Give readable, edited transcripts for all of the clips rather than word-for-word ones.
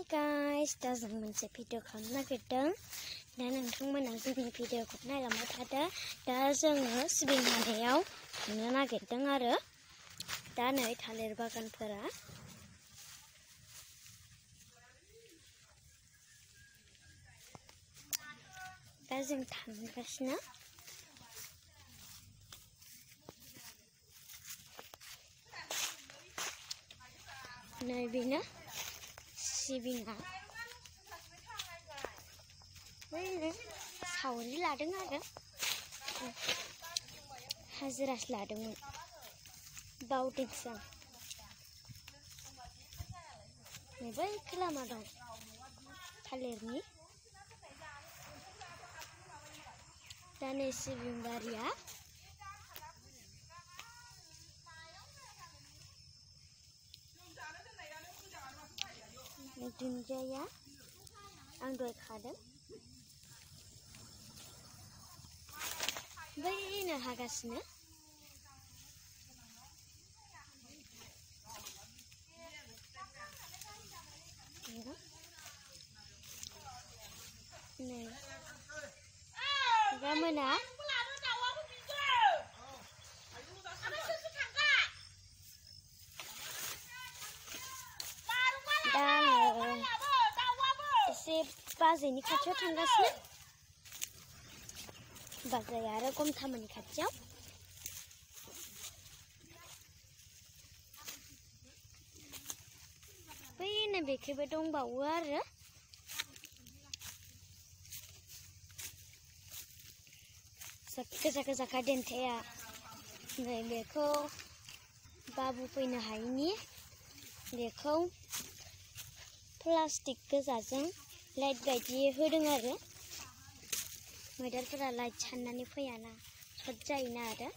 Hi guys, दा जों मोनसे भिडिअ खालामनो नागिरदों। दा नोंथांमोना जोंनि भिडिअखौ नायलांबाय थादो। दा जोङो सिबिं हानायाव थांनो नागिरदों आरो दा नै थालिर बागानफोरा दा जों थांगासिनो। नै बेनो सिबिङा ओरैनो सावरि लादों आरो हाजिरासो लादोंमोन बावदोंसो आं। नै बै लामा दं थालिरनि। दा नै सिबिं बारिया दुन्दिया आं दहाय खादों। बैनो हागासिनो। नै दा मोना दा आङो एसे बाजैनि खाथियाव थांगासिनो। बाजै आरो गमथामोननि खाथियाव। बैनो बेखैबो दंबावो आरो गोजा गोजाखा देन्थाया। नै बेखौ बाबु फैनो हायिनि बेखौ प्लास्टिक गोजाजों लाइट बायदि होदों आरो मैदेरफोरा लाइट साननानै फैयाना सर्ट जायोना आरो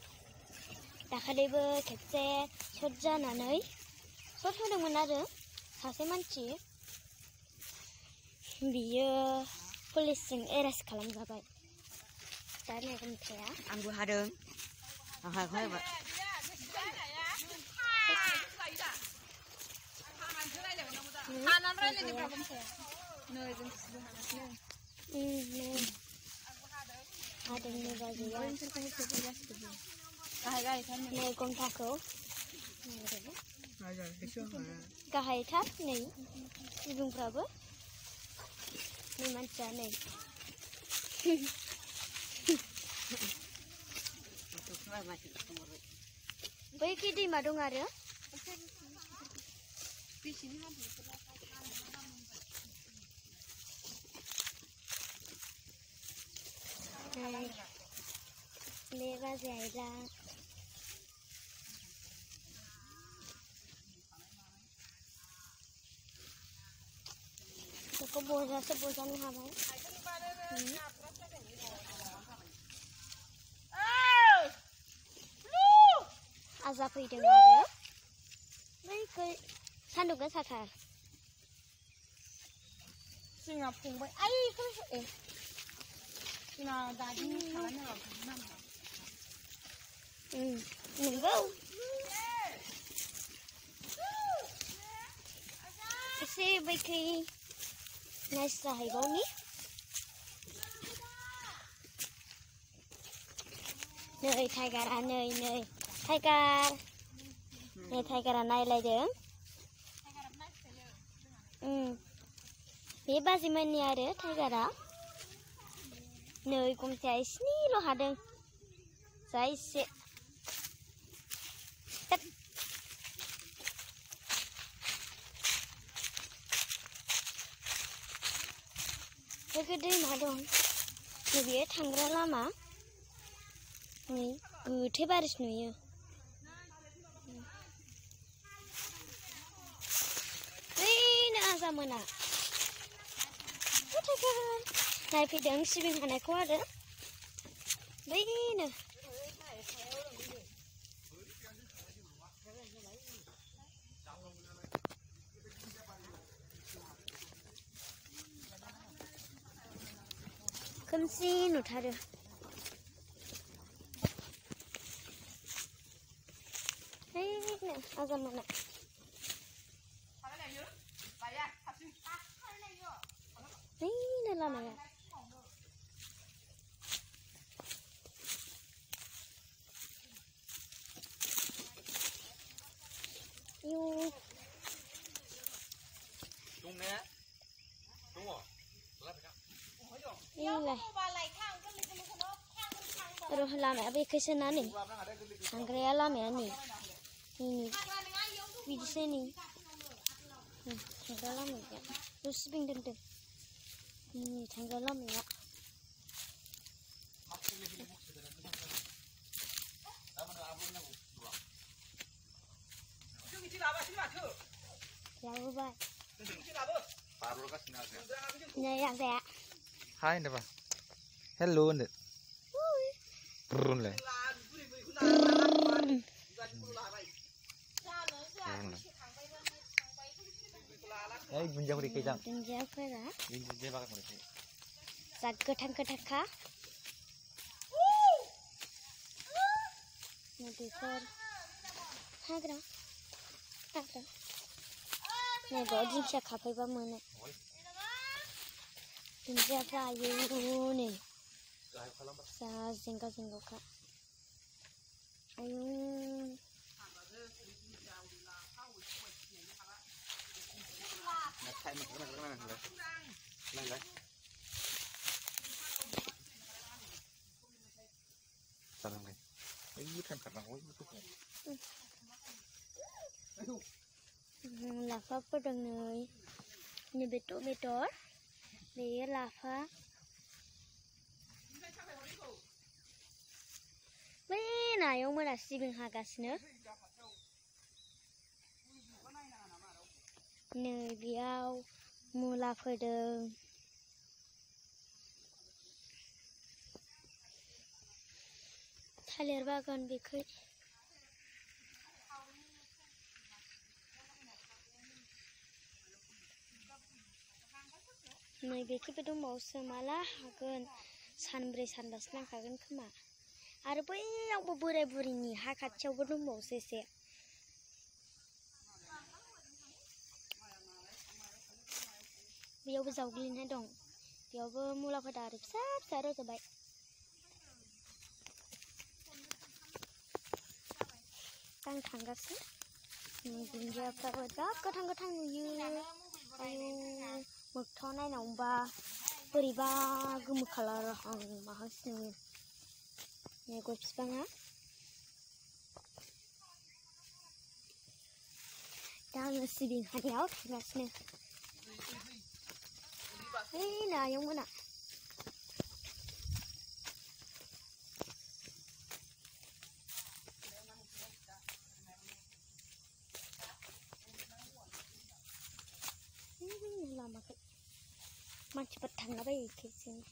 दाखालिबो खेबसे सर्ट जानानै सर्ट होदोंमोन आरो सासे मानसि बियो पुलिसजों एरेस्ट खालामजाबाय। दा नै गमथाया आंबो हादों आखाइखौ होबाय। हादोंनो बाजैया नै गमथाखौ गाहायथार नै सिबिंफ्राबो नै मानसिया नै बैखि दैमा दं आरो बे बाजै आइला बेखौ बजासो बजानो हाबाय। आजा फैदों आरो बैखै सान्दुं गोसाथार। जोंना फंबाय आइखौ जोंना दादिनि नंगौ एसे बैखै नाइस जाहैबावनि। नै टाइगारा नै टाइगार नै टाइगारा नायलायदों। बे बाजैमोननि आरो टाइगारा नै गमथाया एसेनिल' हादों जा एसे। दैमा दं नै बेयो थांग्रा लामा नै गोथै बारिस नुयो। बैनो आजा मोना नायफैदों सिबिं हानायखौ आरो बैनो खोमसि नुथारो। बैनो आजा मोना लामाया Yêu Yêu này Rồi làm mẹ bị cái xe nè Thằng cái làm mẹ nè Nè Vì xe nè Thằng cái làm mẹ Rồi spin đừng đừng Nè thằng cái làm mẹ Dạ bye Này dạ dạ Hai nih pak. Hello nih. Turun lah. Bunjang di kejang. Bunjang kera. Bunjang bakal mulai. Sak ketang kah? Nanti kor. Hagra. Hagra. Này có chim sẻ khắp hay ba mươi này. Chim sẻ ra yêu này. Sa single cả. Ayu. Salam này. Ini kan karena Là pháp có đường nơi như bê tố để là pháp mấy này ông mới là si bình hà gas nữa nơi biao mua là phải đường Thaler bagan bikhai नै बेखिबो दंबावोसो माला हागोन सानब्रै सानबासो नांखागोन खोमा आरो बैयावबो बोराय बुरिनि हा खाथियावबो दंबावोसो एसे बेयावबो जावग्लिनाय दं बेयावबो मुलाफोरा आरो फिसा फिसा रज'बाय आं थांगासिनो दुन्दियाफ्राबो जा गोथां नुयो आयु मोगथाव नायनांगौबा बोरैबा गोमो खालार आं माहांसिनो नै गय बिफाङा दा आङो सिबिं हानायाव थांगासिनो ओइ नायं मोना लामाखै मानसिफोर थांलाबायो खेबसेनो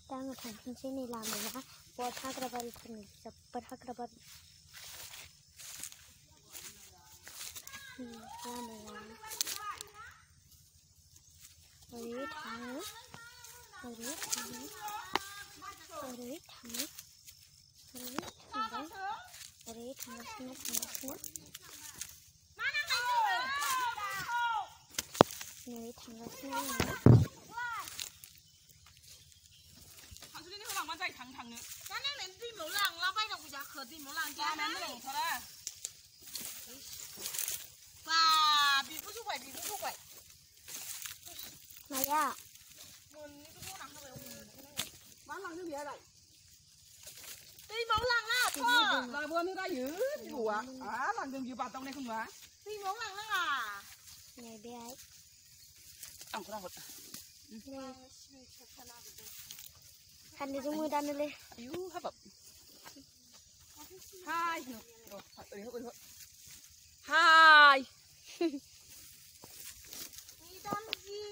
दा आङो थांफिनसै नै लामाया बहुत हाग्राबारिफोरनि जोबोद हाग्राबारि लामाया ओरै थाङो ओरै थाङो ओरै थाङो ओरै थांबाय ओरै थांगासिनो Này थांगासिनो आङो Đi vào làng chạy thẳng nữa. Cái này đến đi mẫu làng lao bay đồng giá khởi đi mẫu làng cha nó lồng thật à. Và bị bút xúc vậy. Này à. Mình cái mẫu làng nó vậy. Bán làng cái gì vậy? Đi mẫu làng là thôi. Là vừa nó ra giữ đủ à? À làng đường gì bà tông này không hả? Đi mẫu làng đó à? Này bé ấy. Ăn cái nào vậy? Khăn đi trong mưa đan lên. Ayu, hấp bập. Hai. Rồi, hai. Đi đón gì?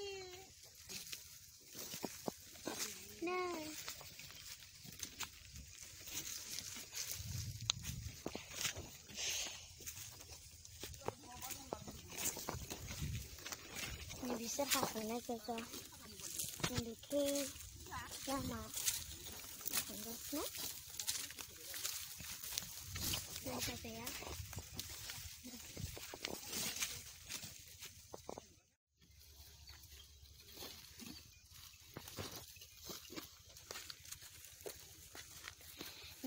Nè. Ini bisa hasilnya juga. Ini ke lama. Enggaknya. Lihat ya.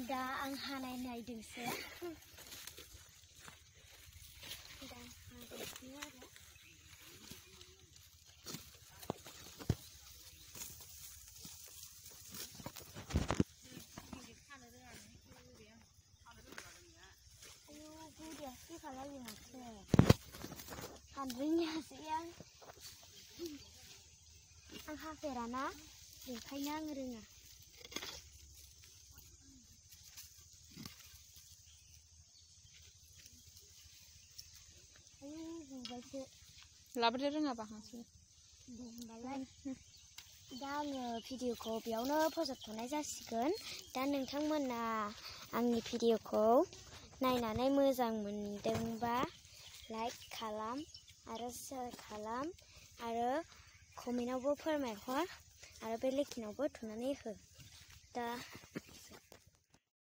दा आं हानाय नायदोंसो दा हादोंसो आरो Sih kalau yang ada, handringnya sih yang haferana, kayaknya ngeringa. Ayo, baca. Lalu dia ngapa hasil? Balai. दा आङो भिडिअखौ बेयावनो फोजोबथ'नाय जासिगोन दा नोंथांमोना आंनि भिडिअखौ नायनानै मोजां मोनदोंबा लाइक खालाम आरो शेयार खालाम आरो कमेन्टआवबो फोरमायहर आरो बेल आइकनआवबो थुनानै हो दा